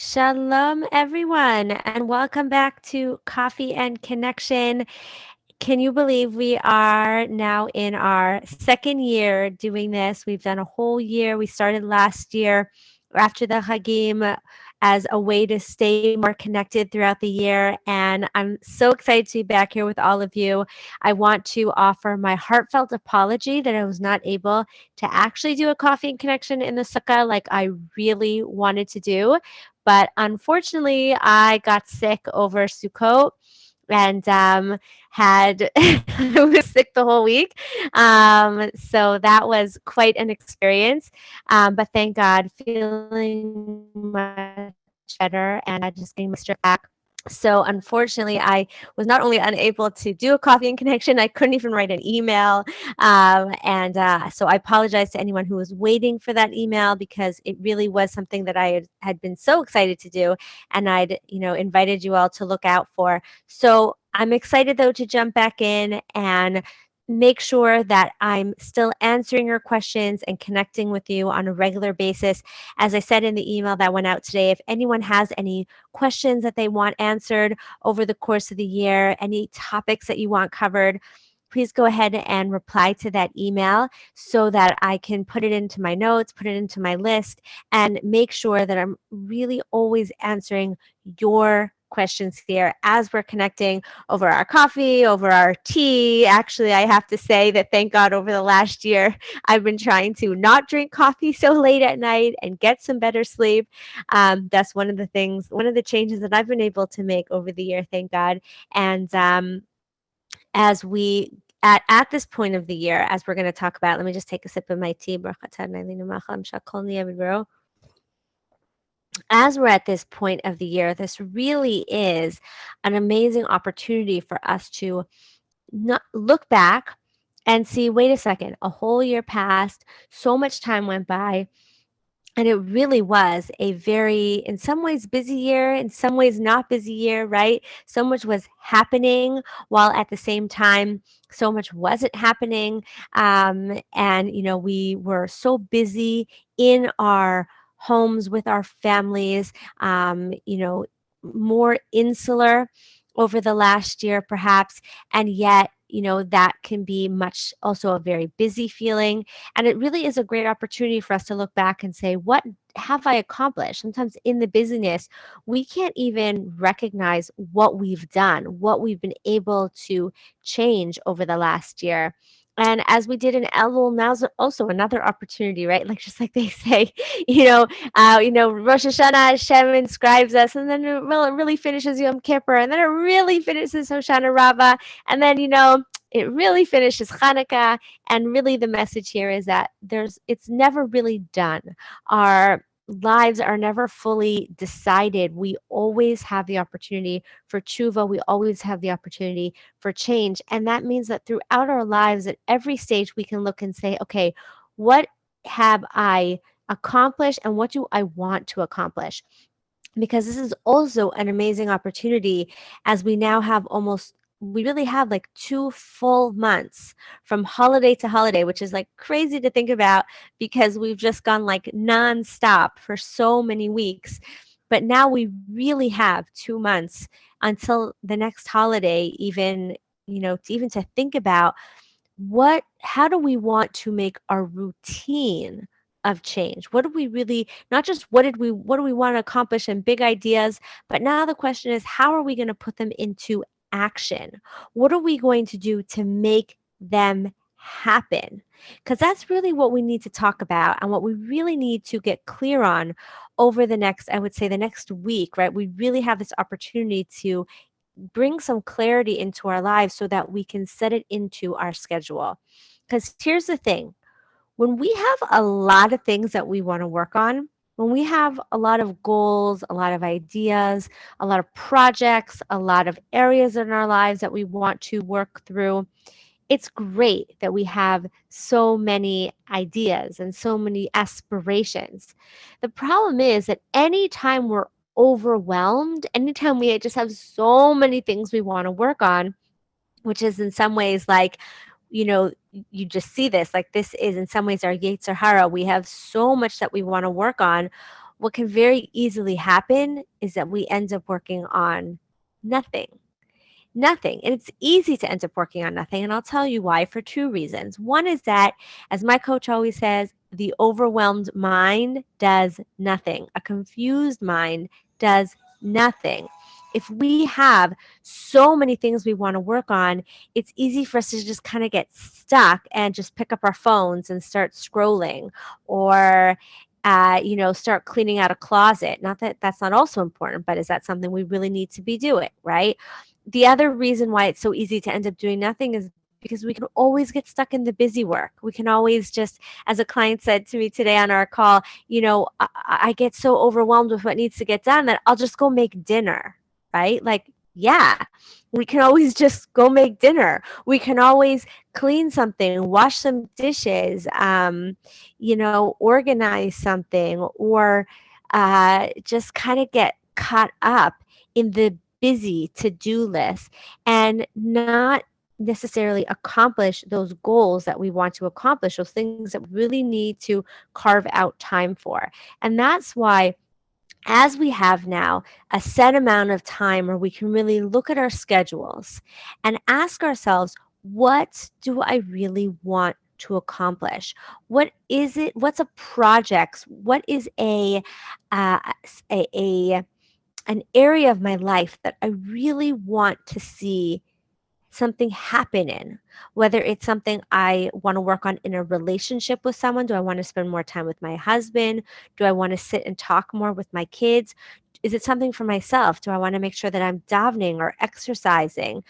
Shalom, everyone, and welcome back to Coffee and Connection. Can you believe we are now in our second year doing this? We've done a whole year. We started last year after the Hagim as a way to stay more connected throughout the year. And I'm so excited to be back here with all of you. I want to offer my heartfelt apology that I was not able to actually do a coffee and connection in the sukkah like I really wanted to do. But unfortunately, I got sick over Sukkot and had I was sick the whole week. So that was quite an experience. But thank God, feeling much better and just getting my strength back. So unfortunately, I was not only unable to do a coffee and connection, I couldn't even write an email. And so I apologize to anyone who was waiting for that email because it really was something that I had been so excited to do, and I'd invited you all to look out for. So I'm excited though to jump back in and make sure that I'm still answering your questions and connecting with you on a regular basis. As I said in the email that went out today, if anyone has any questions that they want answered over the course of the year, any topics that you want covered, please go ahead and reply to that email so that I can put it into my notes, put it into my list, and make sure that I'm really always answering your questions here as we're connecting over our coffee, over our tea. Actually, I have to say that thank God over the last year, I've been trying to not drink coffee so late at night and get some better sleep. That's one of the things, one of the changes that I've been able to make over the year, thank God. And as we at this point of the year, as we're going to talk about, let me just take a sip of my tea. As we're at this point of the year, this really is an amazing opportunity for us to not look back and see, wait a second, a whole year passed, so much time went by, and it really was a very, in some ways, busy year, in some ways, not busy year, right? So much was happening while at the same time, so much wasn't happening. And we were so busy in our homes with our families, more insular over the last year, perhaps. And yet, that can be much also a very busy feeling. And it really is a great opportunity for us to look back and say, what have I accomplished? Sometimes in the busyness, we can't even recognize what we've done, what we've been able to change over the last year. And as we did in Elul, now's also another opportunity, right? Like just like they say, Rosh Hashanah, Hashem inscribes us, and then it really finishes Yom Kippur, and then it really finishes Hoshana Rabbah, and then it really finishes Hanukkah. And really, the message here is that it's never really done. Our lives are never fully decided. We always have the opportunity for tshuva. We always have the opportunity for change. And that means that throughout our lives, at every stage, we can look and say, okay, what have I accomplished and what do I want to accomplish? Because this is also an amazing opportunity as we really have like 2 full months from holiday to holiday, which is like crazy to think about because we've just gone like nonstop for so many weeks. But now we really have 2 months until the next holiday, even to think about how do we want to make our routine of change? What do we really, not just what do we want to accomplish and big ideas, but now the question is, how are we going to put them into action? What are we going to do to make them happen? Because that's really what we need to talk about and what we really need to get clear on over the next, I would say, the next week, right? We really have this opportunity to bring some clarity into our lives so that we can set it into our schedule. Because here's the thing, when we have a lot of things that we want to work on, when we have a lot of goals, a lot of ideas, a lot of projects, a lot of areas in our lives that we want to work through, it's great that we have so many ideas and so many aspirations. The problem is that anytime we're overwhelmed, anytime we just have so many things we want to work on, which is in some ways like, you just see this, like this is in some ways our Yetzer Hara. We have so much that we want to work on. what can very easily happen is that we end up working on nothing. Nothing. And it's easy to end up working on nothing. And I'll tell you why for two reasons. One is that, as my coach always says, the overwhelmed mind does nothing. A confused mind does nothing. If we have so many things we want to work on, it's easy for us to just kind of get stuck and just pick up our phones and start scrolling or start cleaning out a closet. Not that that's not also important, but is that something we really need to be doing, right? The other reason why it's so easy to end up doing nothing is because we can always get stuck in the busy work. We can always just, as a client said to me today on our call, I get so overwhelmed with what needs to get done that I'll just go make dinner, right? Like, yeah, we can always just go make dinner. We can always clean something, wash some dishes, organize something, or just kind of get caught up in the busy to-do list and not necessarily accomplish those goals that we want to accomplish, those things that we really need to carve out time for. And that's why, as we have now a set amount of time where we can really look at our schedules and ask ourselves, what do I really want to accomplish? What is it? What's a project? What is uh, a an area of my life that I really want to see something happen in? Whether it's something I want to work on in a relationship with someone. Do I want to spend more time with my husband? Do I want to sit and talk more with my kids? Is it something for myself? Do I want to make sure that I'm davening or exercising?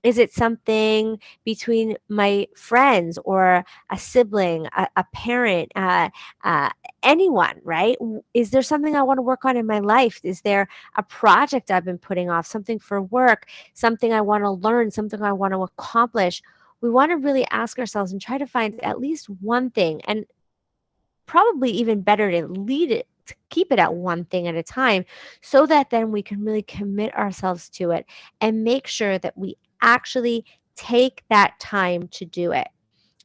Is it something between my friends or a sibling, a parent, uh, anyone, right? Is there something I want to work on in my life? Is there a project I've been putting off, something for work, something I want to learn, something I want to accomplish? We want to really ask ourselves and try to find at least one thing, and probably even better to lead it, to keep it at one thing at a time, so that then we can really commit ourselves to it and make sure that we actually take that time to do it.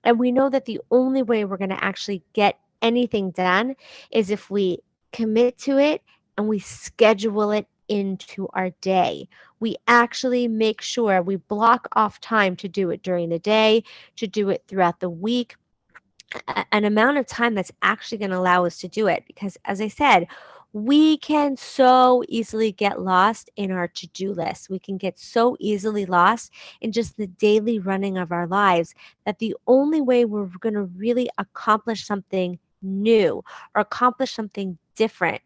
And we know that the only way we're going to actually get anything done is if we commit to it and we schedule it into our day. We actually make sure we block off time to do it during the day, to do it throughout the week, an amount of time that's actually going to allow us to do it. Because, as I said, we can so easily get lost in our to-do list. We can get so easily lost in just the daily running of our lives that the only way we're going to really accomplish something new or accomplish something different,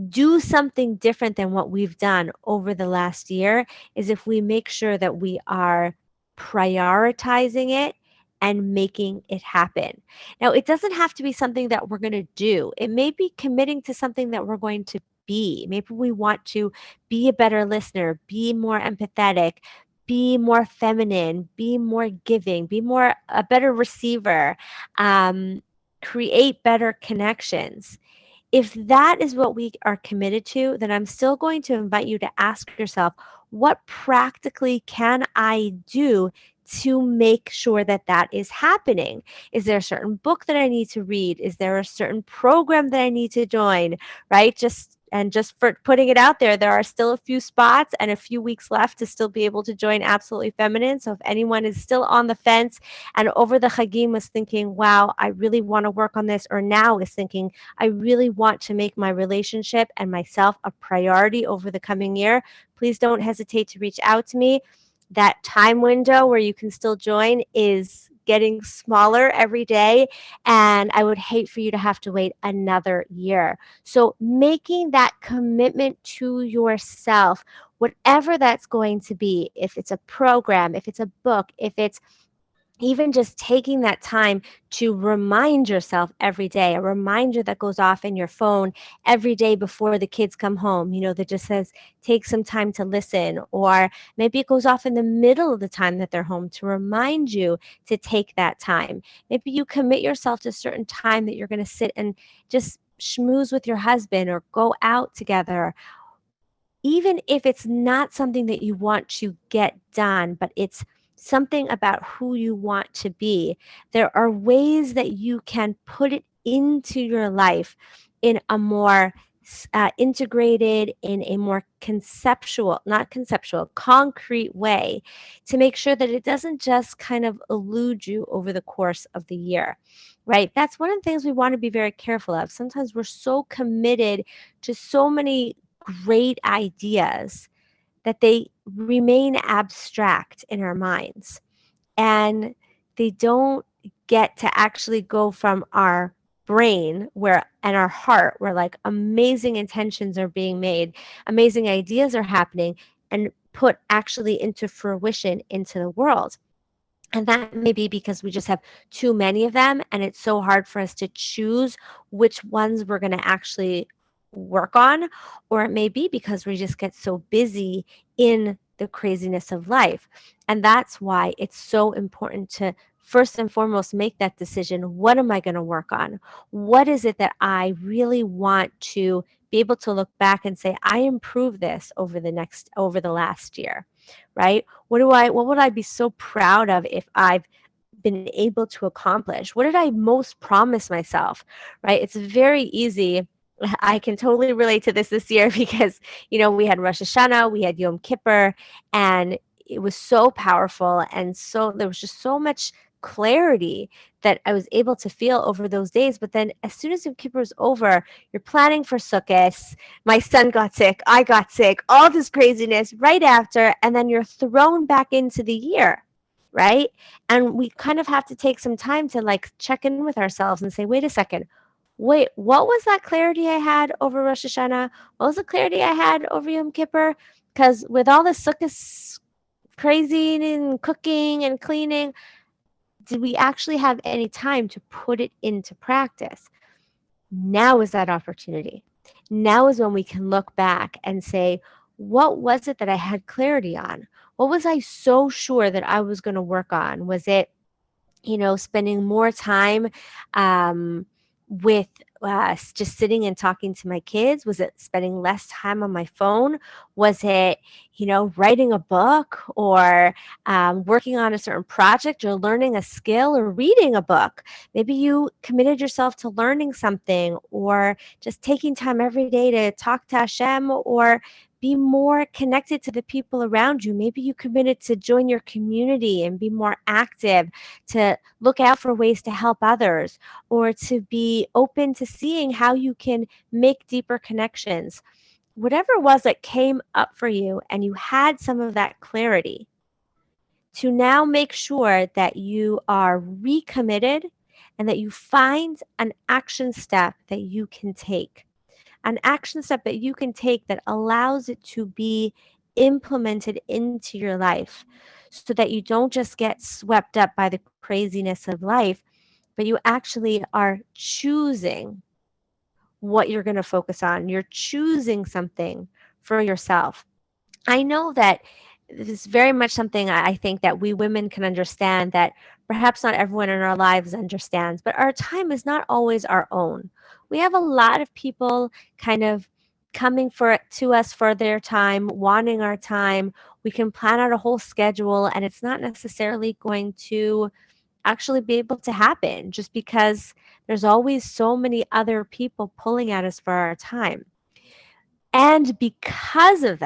do something different than what we've done over the last year, is if we make sure that we are prioritizing it and making it happen. Now, it doesn't have to be something that we're going to do. It may be committing to something that we're going to be. Maybe we want to be a better listener, be more empathetic, be more feminine, be more giving, be more a better receiver, create better connections. If that is what we are committed to, then I'm still going to invite you to ask yourself, what practically can I do to make sure that that is happening? Is there a certain book that I need to read? Is there a certain program that I need to join? Right? Just for putting it out there are still a few spots and a few weeks left to still be able to join Absolutely Feminine. So if anyone is still on the fence and over the Chagim was thinking, wow, I really want to work on this, or now is thinking, I really want to make my relationship and myself a priority over the coming year, please don't hesitate to reach out to me. That time window where you can still join is getting smaller every day, and I would hate for you to have to wait another year. So making that commitment to yourself, whatever that's going to be, if it's a program, if it's a book, if it's even just taking that time to remind yourself every day, a reminder that goes off in your phone every day before the kids come home, that just says, take some time to listen. Or maybe it goes off in the middle of the time that they're home to remind you to take that time. Maybe you commit yourself to a certain time that you're going to sit and just schmooze with your husband or go out together. Even if it's not something that you want to get done, but it's something about who you want to be, there are ways that you can put it into your life in a more integrated in a more not conceptual, concrete way to make sure that it doesn't just kind of elude you over the course of the year, right? That's one of the things we want to be very careful of. Sometimes we're so committed to so many great ideas that they remain abstract in our minds and they don't get to actually go from our brain where and our heart where like amazing intentions are being made, amazing ideas are happening and put actually into fruition into the world. And that may be because we just have too many of them and it's so hard for us to choose which ones we're going to actually work on. Or it may be because we just get so busy in the craziness of life. And that's why it's so important to first and foremost make that decision. What am I going to work on? What is it that I really want to be able to look back and say, I improved this over the last year, right? What would I be so proud of if I've been able to accomplish? What did I most promise myself, right? It's very easy. I can totally relate to this year because, we had Rosh Hashanah, we had Yom Kippur, and it was so powerful. And so there was just so much clarity that I was able to feel over those days. But then as soon as Yom Kippur is over, you're planning for Sukkot. My son got sick. I got sick. All this craziness right after. And then you're thrown back into the year, right? And we kind of have to take some time to like check in with ourselves and say, wait a second. Wait, what was that clarity I had over Rosh Hashanah? What was the clarity I had over Yom Kippur? Because with all the Sukkot crazy and cooking and cleaning, did we actually have any time to put it into practice? Now is that opportunity. Now is when we can look back and say, what was it that I had clarity on? What was I so sure that I was going to work on? Was it, spending more time with just sitting and talking to my kids? Was it spending less time on my phone? Was it, writing a book or working on a certain project or learning a skill or reading a book? Maybe you committed yourself to learning something or just taking time every day to talk to Hashem or be more connected to the people around you. Maybe you committed to join your community and be more active, to look out for ways to help others, or to be open to seeing how you can make deeper connections. Whatever it was that came up for you and you had some of that clarity, to now make sure that you are recommitted and that you find an action step that you can take. An action step that you can take that allows it to be implemented into your life so that you don't just get swept up by the craziness of life, but you actually are choosing what you're going to focus on. You're choosing something for yourself. I know that this is very much something I think that we women can understand that perhaps not everyone in our lives understands, but our time is not always our own. We have a lot of people kind of coming to us for their time, wanting our time. We can plan out a whole schedule and it's not necessarily going to actually be able to happen just because there's always so many other people pulling at us for our time. And because of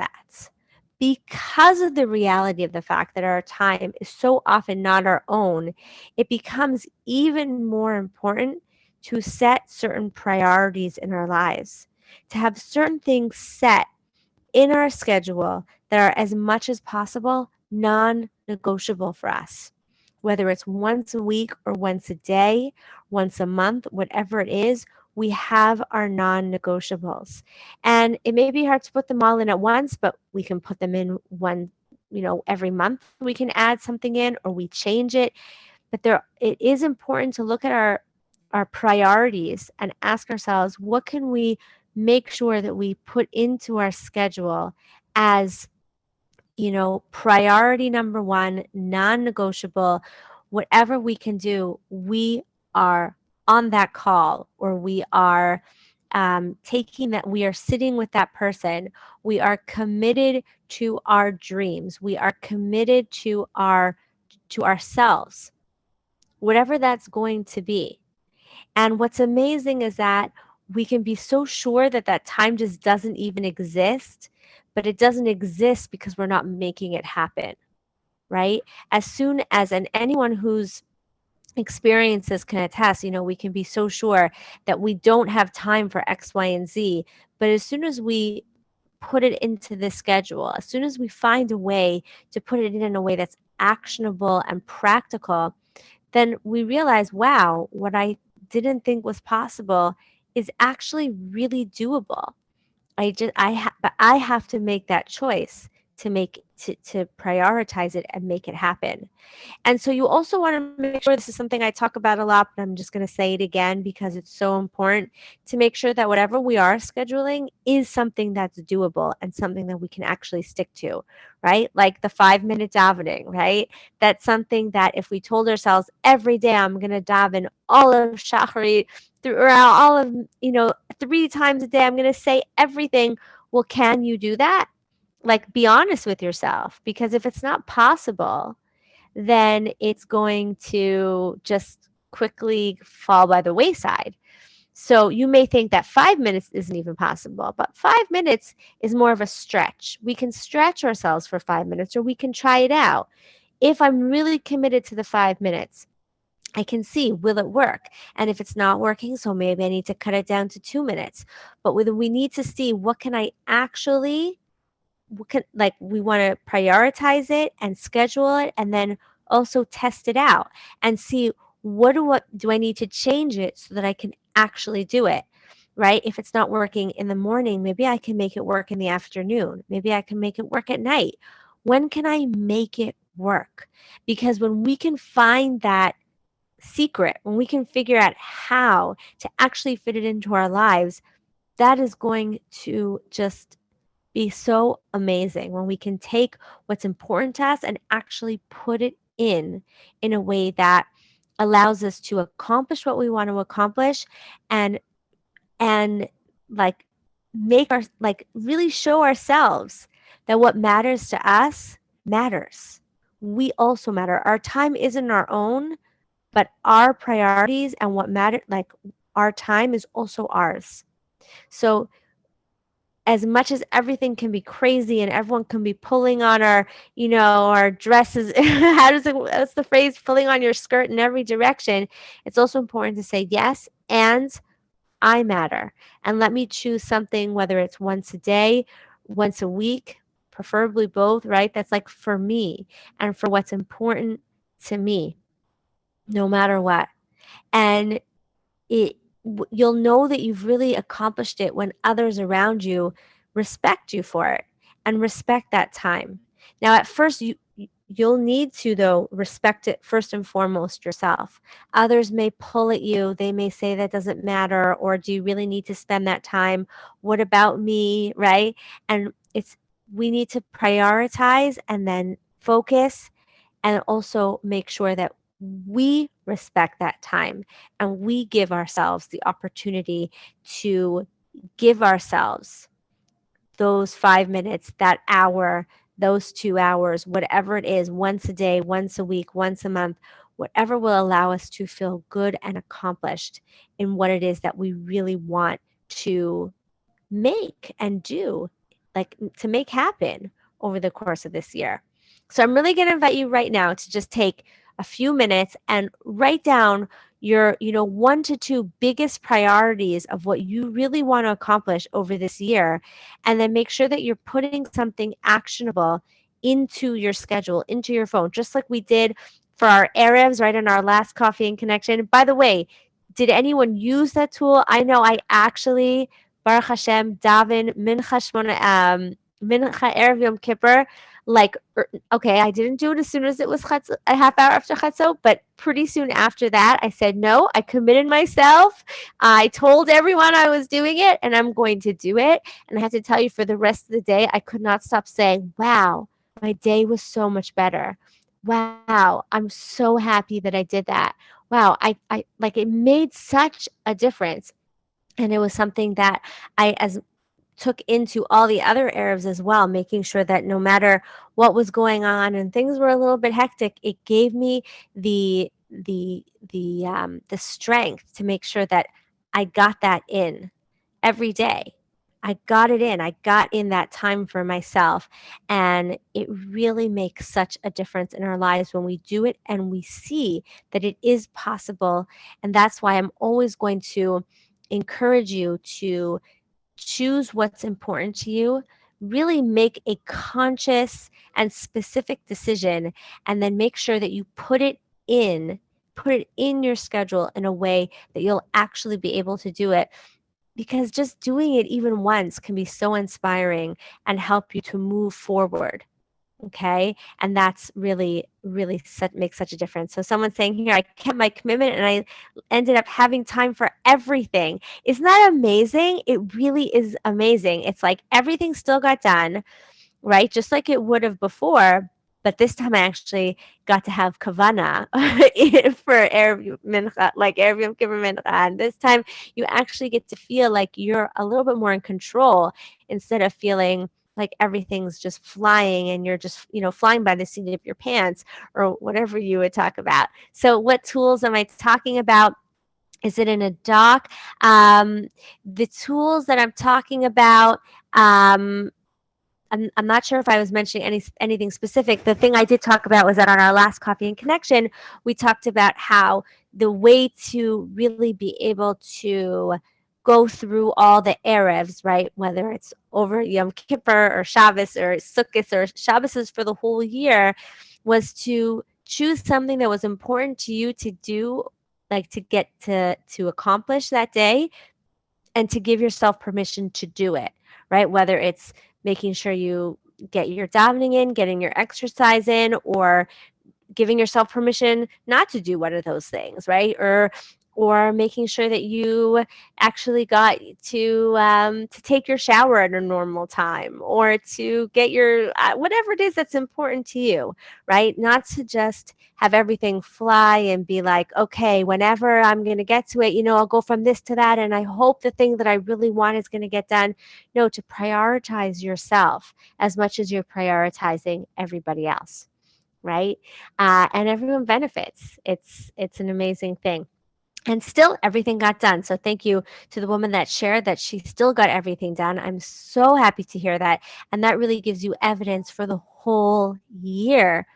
the reality of the fact that our time is so often not our own, it becomes even more important to set certain priorities in our lives, to have certain things set in our schedule that are as much as possible non-negotiable for us. Whether it's once a week or once a day, once a month, whatever it is, we have our non-negotiables. And it may be hard to put them all in at once, but we can put them in every month we can add something in or we change it. But it is important to look at our priorities and ask ourselves, what can we make sure that we put into our schedule as priority number one, non-negotiable, whatever we can do, we are on that call or we are we are sitting with that person. We are committed to our dreams. We are committed to ourselves, whatever that's going to be. And what's amazing is that we can be so sure that that time just doesn't even exist, but it doesn't exist because we're not making it happen, right? As soon as, and anyone who's experiences can attest, we can be so sure that we don't have time for X, Y, and Z. But as soon as we put it into the schedule, as soon as we find a way to put it in a way that's actionable and practical, then we realize, wow, what I didn't think was possible is actually really doable. But I have to make that choice to prioritize it and make it happen. And so you also want to make sure, this is something I talk about a lot, but I'm just going to say it again because it's so important, to make sure that whatever we are scheduling is something that's doable and something that we can actually stick to, right? Like the 5 minute davening, right? That's something that if we told ourselves every day, I'm going to daven all of Shacharit throughout all of, 3 times a day, I'm going to say everything. Well, can you do that? Like, be honest with yourself, because if it's not possible, then it's going to just quickly fall by the wayside. So you may think that 5 minutes isn't even possible, but 5 minutes is more of a stretch. We can stretch ourselves for 5 minutes, or we can try it out. If I'm really committed to the 5 minutes, I can see, will it work? And if it's not working, so maybe I need to cut it down to 2 minutes. But we need to see, what can I actually, like, we want to prioritize it and schedule it, and then also test it out and see, what do I need to change it so that I can actually do it, right? If it's not working in the morning, maybe I can make it work in the afternoon. Maybe I can make it work at night. When can I make it work? Because when we can find that secret, when we can figure out how to actually fit it into our lives, that is going to just be so amazing, when we can take what's important to us and actually put it in a way that allows us to accomplish what we want to accomplish, and and like make our, like, really show ourselves that what matters to us matters. We also matter. Our time isn't our own, but our priorities and what matter, like, our time is also ours. So as much as everything can be crazy and everyone can be pulling on our, our dresses, what's the phrase? Pulling on your skirt in every direction. It's also important to say yes, and I matter. And let me choose something, whether it's once a day, once a week, preferably both, right? That's like for me and for what's important to me, no matter what. And you'll know that you've really accomplished it when others around you respect you for it and respect that time. Now, at first, you'll need to, though, respect it first and foremost yourself. Others may pull at you. They may say that doesn't matter, or do you really need to spend that time? What about me, right? And we need to prioritize and then focus, and also make sure that we respect that time and we give ourselves the opportunity to give ourselves those 5 minutes, that hour, those 2 hours, whatever it is, once a day, once a week, once a month, whatever will allow us to feel good and accomplished in what it is that we really want to make and do, like, to make happen over the course of this year. So I'm really going to invite you right now to just take a few minutes and write down your, 1 to 2 biggest priorities of what you really want to accomplish over this year. And then make sure that you're putting something actionable into your schedule, into your phone, just like we did for our Arabs, right, in our last Coffee and Connection. By the way, did anyone use that tool? I know I actually, Baruch Hashem, daven mincha erev Yom Kippur. Like, okay, I didn't do it as soon as it was a half hour after chatzot, but pretty soon after that, I said no. I committed myself. I told everyone I was doing it, and I'm going to do it. And I have to tell you, for the rest of the day, I could not stop saying, "Wow, my day was so much better. Wow, I'm so happy that I did that. Wow, I like, it made such a difference." And it was something that I as took into all the other Arabs as well, making sure that no matter what was going on and things were a little bit hectic, it gave me the strength to make sure that I got that in. every day. I got it in. I got in that time for myself. And it really makes such a difference in our lives when we do it and we see that it is possible. And that's why I'm always going to encourage you to choose what's important to you, really make a conscious and specific decision, and then make sure that you put it in your schedule in a way that you'll actually be able to do it, because just doing it even once can be so inspiring and help you to move forward. Okay. And that's really, really makes such a difference. So someone's saying here, I kept my commitment and I ended up having time for everything. Isn't that amazing? It really is amazing. It's like everything still got done, right? Just like it would have before. But this time I actually got to have kavana for Erev Mincha, like Erev Yom Kippur Mincha. And this time you actually get to feel like you're a little bit more in control instead of feeling like everything's just flying and you're just, flying by the seat of your pants or whatever you would talk about. So what tools am I talking about? Is it in a doc? The tools that I'm talking about, I'm not sure if I was mentioning anything specific. The thing I did talk about was that on our last Coffee and Connection, we talked about how the way to really be able to go through all the Erevs, right? Whether it's over Yom Kippur or Shabbos or Sukkot or Shabbos is for the whole year, was to choose something that was important to you to do, like to get to accomplish that day, and to give yourself permission to do it, right? Whether it's making sure you get your davening in, getting your exercise in, or giving yourself permission not to do one of those things, right? Or making sure that you actually got to take your shower at a normal time, or to get your whatever it is that's important to you, right? Not to just have everything fly and be like, okay, whenever I'm going to get to it, I'll go from this to that, and I hope the thing that I really want is going to get done. No, to prioritize yourself as much as you're prioritizing everybody else, right? And everyone benefits. It's an amazing thing. And still everything got done. So thank you to the woman that shared that she still got everything done. I'm so happy to hear that. And that really gives you evidence for the whole year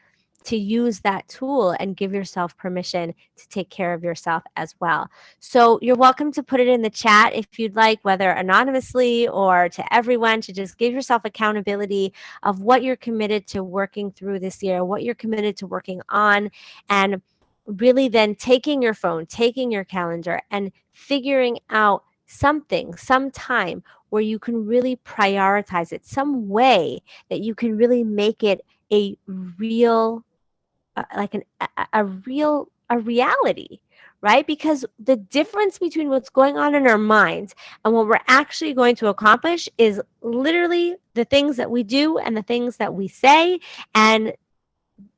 to use that tool and give yourself permission to take care of yourself as well. So you're welcome to put it in the chat if you'd like, whether anonymously or to everyone, to just give yourself accountability of what you're committed to working through this year, what you're committed to working on, and really then taking your phone, taking your calendar, and figuring out something, some time where you can really prioritize it, some way that you can really make it a real like a reality, right? Because the difference between what's going on in our minds and what we're actually going to accomplish is literally the things that we do and the things that we say, and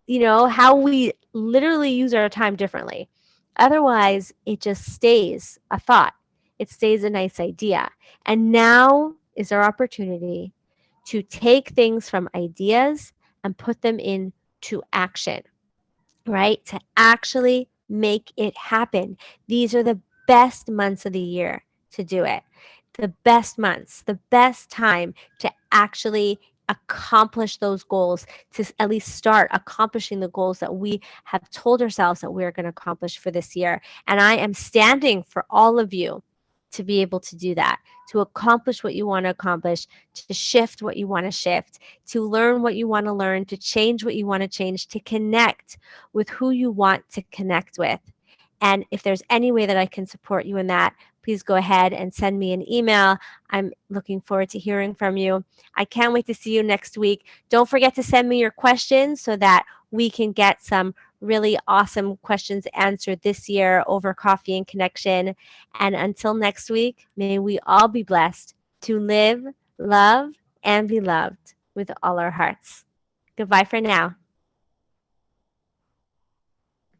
how we literally use our time differently. Otherwise, it just stays a thought. It stays a nice idea. And now is our opportunity to take things from ideas and put them into action, right? To actually make it happen. These are the best months of the year to do it. The best months, the best time to actually accomplish those goals, to at least start accomplishing the goals that we have told ourselves that we're going to accomplish for this year. And I am standing for all of you to be able to do that, to accomplish what you want to accomplish, to shift what you want to shift, to learn what you want to learn, to change what you want to change, to connect with who you want to connect with. And if there's any way that I can support you in that, please go ahead and send me an email. I'm looking forward to hearing from you. I can't wait to see you next week. Don't forget to send me your questions so that we can get some really awesome questions answered this year over Coffee and Connection. And until next week, may we all be blessed to live, love, and be loved with all our hearts. Goodbye for now.